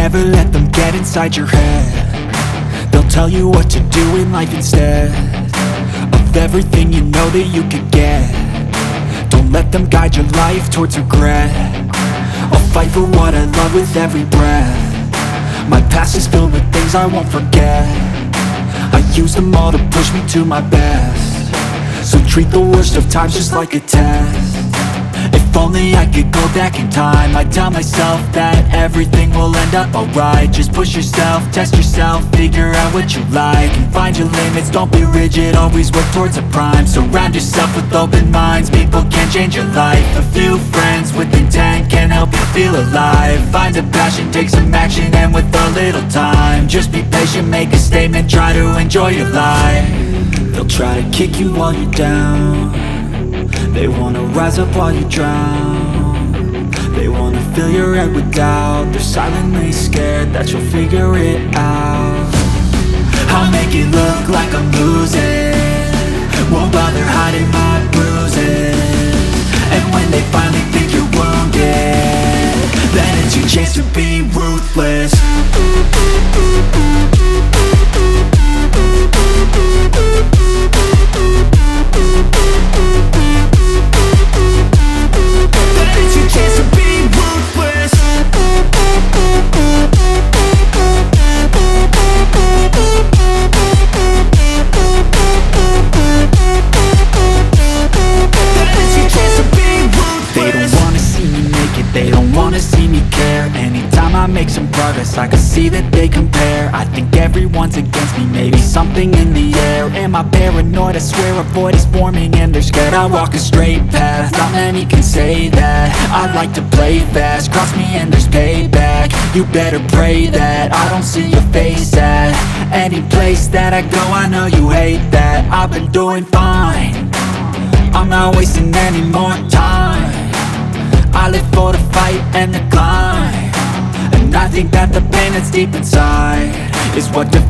never let them get inside your head. They'll tell you what to do in life instead of everything you know that you could get. Don't let them guide your life towards regret. I'll fight for what I love with every breath. My past is filled with things I won't forget. I use them all to push me to my best. So treat the worst of times just like a test. If only I could go back in time, I'd tell myself that everything will end up alright. Just push yourself, test yourself, figure out what you like, and find your limits, don't be rigid, always work towards a prime. Surround yourself with open minds, people can change your life. A few friends with intent can help you feel alive. Find a passion, take some action, and with a little time, just be patient, make a statement, try to enjoy your life. They'll try to kick you while you're down. They wanna rise up while you drown. They wanna fill your head with doubt. They're silently scared that you'll figure it out. I'll make it look like I'm losing, won't bother hiding my bruises. And when they finally think you're wounded, then it's your chance to be ruthless. I can see that they compare. I think everyone's against me, maybe something in the air. Am I paranoid? I swear a void is forming and they're scared. I walk a straight path, not many can say that. I like to play fast, cross me and there's payback. You better pray that I don't see your face at any place that I go. I know you hate that. I've been doing fine, I'm not wasting any more time. I live for the fight and the climb, and I think that the pain that's deep inside is what defines